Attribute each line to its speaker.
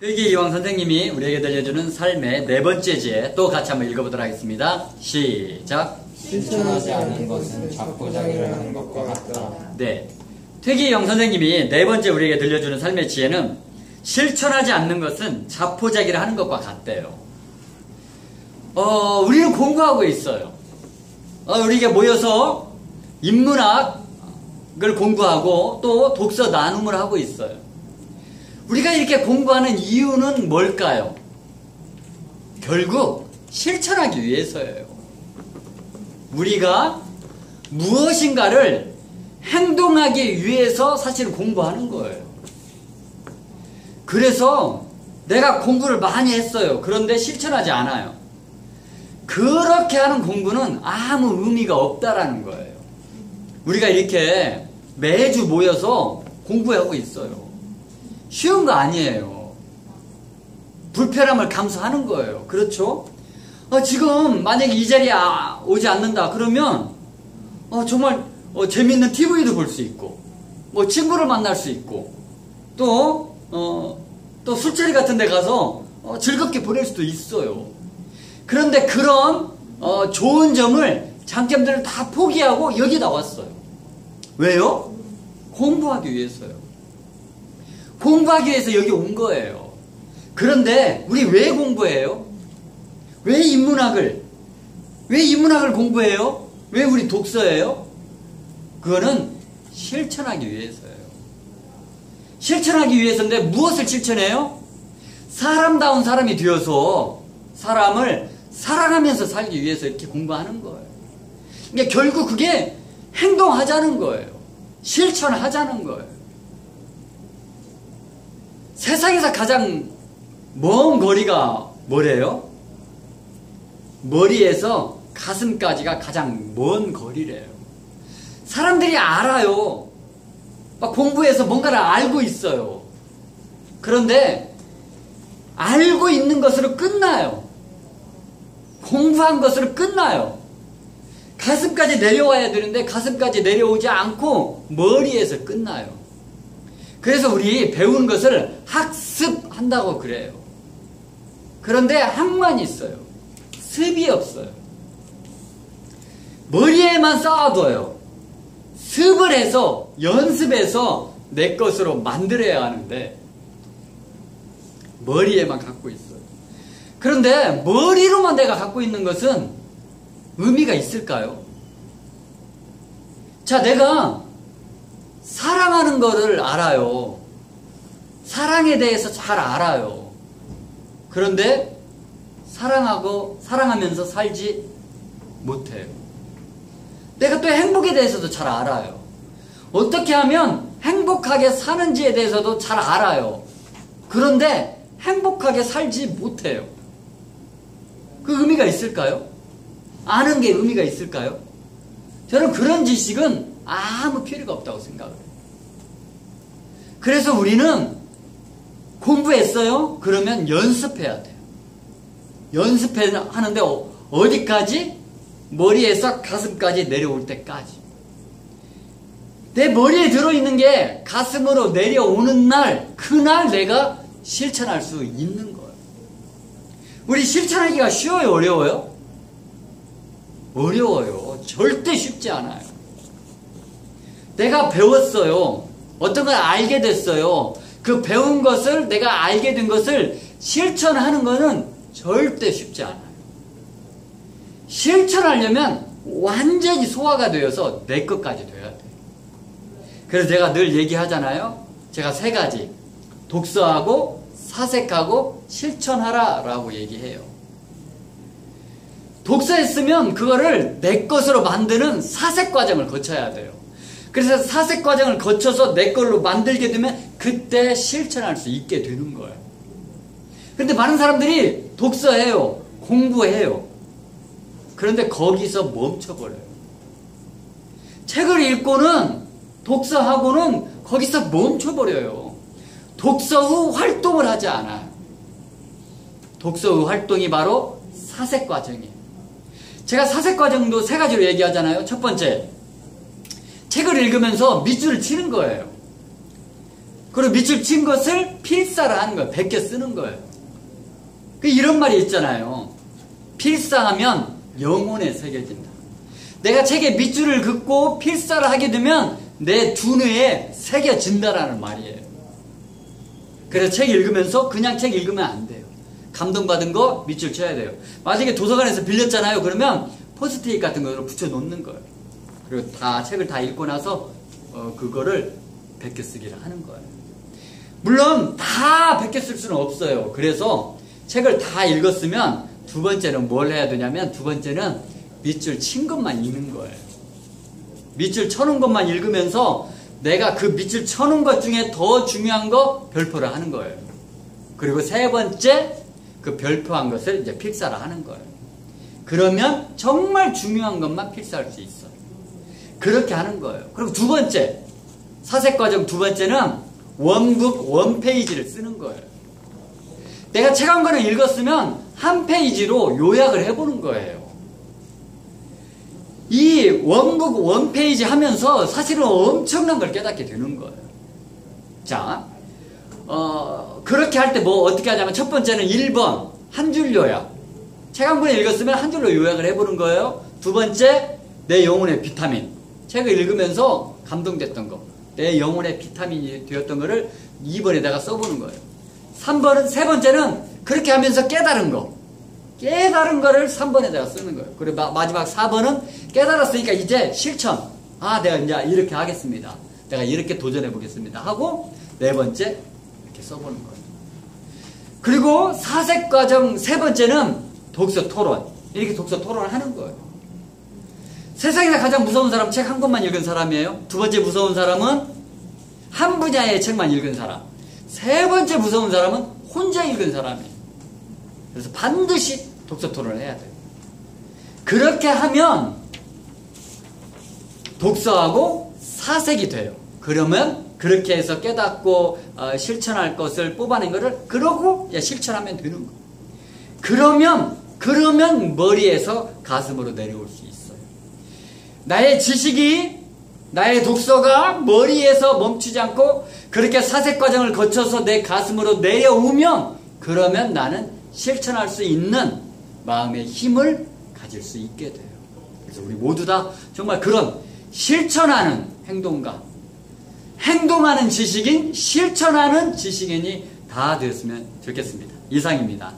Speaker 1: 회계이왕 선생님이 우리에게 들려주는 삶의 네 번째 지혜, 또 같이 한번 읽어보도록 하겠습니다. 시작.
Speaker 2: 실천하지 않는 것은 자포자기를 하는 것과 같다.
Speaker 1: 네, 회계이왕 선생님이 네 번째 우리에게 들려주는 삶의 지혜는 실천하지 않는 것은 자포자기를 하는 것과 같대요. 우리는 공부하고 있어요. 우리가 모여서 인문학을 공부하고 또 독서 나눔을 하고 있어요. 우리가 이렇게 공부하는 이유는 뭘까요? 결국 실천하기 위해서예요. 우리가 무엇인가를 행동하기 위해서 사실 공부하는 거예요. 그래서 내가 공부를 많이 했어요. 그런데 실천하지 않아요. 그렇게 하는 공부는 아무 의미가 없다라는 거예요. 우리가 이렇게 매주 모여서 공부하고 있어요. 쉬운 거 아니에요. 불편함을 감수하는 거예요. 그렇죠? 지금 만약에 이 자리에 오지 않는다 그러면 정말 재밌는 TV도 볼 수 있고 친구를 만날 수 있고 또 술자리 같은 데 가서 즐겁게 보낼 수도 있어요. 그런데 그런 좋은 점을, 장점들을 다 포기하고 여기 나왔어요. 왜요? 공부하기 위해서요. 공부하기 위해서 여기 온 거예요. 그런데 우리 왜 공부해요? 왜 인문학을 공부해요? 왜 우리 독서해요? 그거는 실천하기 위해서예요. 실천하기 위해서인데 무엇을 실천해요? 사람다운 사람이 되어서 사람을 사랑하면서 살기 위해서 이렇게 공부하는 거예요. 그러니까 결국 그게 행동하자는 거예요. 실천하자는 거예요. 세상에서 가장 먼 거리가 뭐래요? 머리에서 가슴까지가 가장 먼 거리래요. 사람들이 알아요. 막 공부해서 뭔가를 알고 있어요. 그런데 알고 있는 것으로 끝나요. 공부한 것으로 끝나요. 가슴까지 내려와야 되는데 가슴까지 내려오지 않고 머리에서 끝나요. 그래서 우리 배운 것을 학습한다고 그래요. 그런데 학만 있어요. 습이 없어요. 머리에만 쌓아둬요. 습을 해서 연습해서 내 것으로 만들어야 하는데 머리에만 갖고 있어요. 그런데 머리로만 내가 갖고 있는 것은 의미가 있을까요? 자, 내가 사랑하는 거를 알아요. 사랑에 대해서 잘 알아요. 그런데 사랑하면서 살지 못해요. 내가 또 행복에 대해서도 잘 알아요. 어떻게 하면 행복하게 사는지에 대해서도 잘 알아요. 그런데 행복하게 살지 못해요. 그 의미가 있을까요? 아는 게 의미가 있을까요? 저는 그런 지식은 아무 필요가 없다고 생각을 해요. 그래서 우리는 공부했어요? 그러면 연습해야 돼요. 연습하는데 어디까지? 머리에서 가슴까지 내려올 때까지. 내 머리에 들어있는 게 가슴으로 내려오는 날, 그날 내가 실천할 수 있는 거예요. 우리 실천하기가 쉬워요? 어려워요? 어려워요. 절대 쉽지 않아요. 내가 배웠어요. 어떤 걸 알게 됐어요. 그 배운 것을, 내가 알게 된 것을 실천하는 것은 절대 쉽지 않아요. 실천하려면 완전히 소화가 되어서 내 것까지 돼야 돼요. 그래서 제가 늘 얘기하잖아요. 제가 세 가지. 독서하고, 사색하고, 실천하라 라고 얘기해요. 독서했으면 그거를 내 것으로 만드는 사색 과정을 거쳐야 돼요. 그래서 사색 과정을 거쳐서 내 걸로 만들게 되면 그때 실천할 수 있게 되는 거예요. 그런데 많은 사람들이 독서해요. 공부해요. 그런데 거기서 멈춰버려요. 책을 읽고는 독서하고는 거기서 멈춰버려요. 독서 후 활동을 하지 않아요. 독서 후 활동이 바로 사색 과정이에요. 제가 사색 과정도 세 가지로 얘기하잖아요. 첫 번째, 책을 읽으면서 밑줄을 치는 거예요. 그리고 밑줄 친 것을 필사를 하는 거예요. 베껴 쓰는 거예요. 이런 말이 있잖아요. 필사하면 영혼에 새겨진다. 내가 책에 밑줄을 긋고 필사를 하게 되면 내 두뇌에 새겨진다라는 말이에요. 그래서 책 읽으면서 그냥 책 읽으면 안 돼요. 감동받은 거 밑줄 쳐야 돼요. 만약에 도서관에서 빌렸잖아요. 그러면 포스트잇 같은 거로 붙여 놓는 거예요. 그리고 책을 다 읽고 나서 그거를 베껴 쓰기를 하는 거예요. 물론 다 베껴 쓸 수는 없어요. 그래서 책을 다 읽었으면 두 번째는 뭘 해야 되냐면 두 번째는 밑줄 친 것만 읽는 거예요. 밑줄 쳐놓은 것만 읽으면서 내가 그 밑줄 쳐놓은 것 중에 더 중요한 거 별표를 하는 거예요. 그리고 세 번째 그 별표한 것을 이제 필사를 하는 거예요. 그러면 정말 중요한 것만 필사할 수 있어요. 그렇게 하는 거예요. 그리고 두 번째, 사색과정 두 번째는 원북 원페이지를 쓰는 거예요. 내가 책 한 권을 읽었으면 한 페이지로 요약을 해보는 거예요. 이 원북 원페이지 하면서 사실은 엄청난 걸 깨닫게 되는 거예요. 자, 그렇게 할 때 뭐 어떻게 하냐면 첫 번째는 1번 한 줄 요약. 책 한 권을 읽었으면 한 줄로 요약을 해보는 거예요. 두 번째, 내 영혼의 비타민. 책을 읽으면서 감동됐던 거. 내 영혼의 비타민이 되었던 거를 2번에다가 써보는 거예요. 3번은, 세 번째는 그렇게 하면서 깨달은 거. 깨달은 거를 3번에다가 쓰는 거예요. 그리고 마지막 4번은 깨달았으니까 이제 실천. 내가 이제 이렇게 하겠습니다. 내가 이렇게 도전해 보겠습니다. 하고 네 번째 이렇게 써보는 거예요. 그리고 사색과정 세 번째는 독서 토론. 이렇게 독서 토론을 하는 거예요. 세상에서 가장 무서운 사람은 책 한 권만 읽은 사람이에요. 두 번째 무서운 사람은 한 분야의 책만 읽은 사람. 세 번째 무서운 사람은 혼자 읽은 사람이에요. 그래서 반드시 독서 토론을 해야 돼요. 그렇게 하면 독서하고 사색이 돼요. 그러면 그렇게 해서 깨닫고 실천할 것을 뽑아낸 거를 그러고 실천하면 되는 거예요. 그러면 머리에서 가슴으로 내려올 수 있어요. 나의 지식이, 나의 독서가 머리에서 멈추지 않고 그렇게 사색 과정을 거쳐서 내 가슴으로 내려오면 그러면 나는 실천할 수 있는 마음의 힘을 가질 수 있게 돼요. 그래서 우리 모두 다 정말 그런 실천하는 행동가, 행동하는 지식인, 실천하는 지식인이 다 되었으면 좋겠습니다. 이상입니다.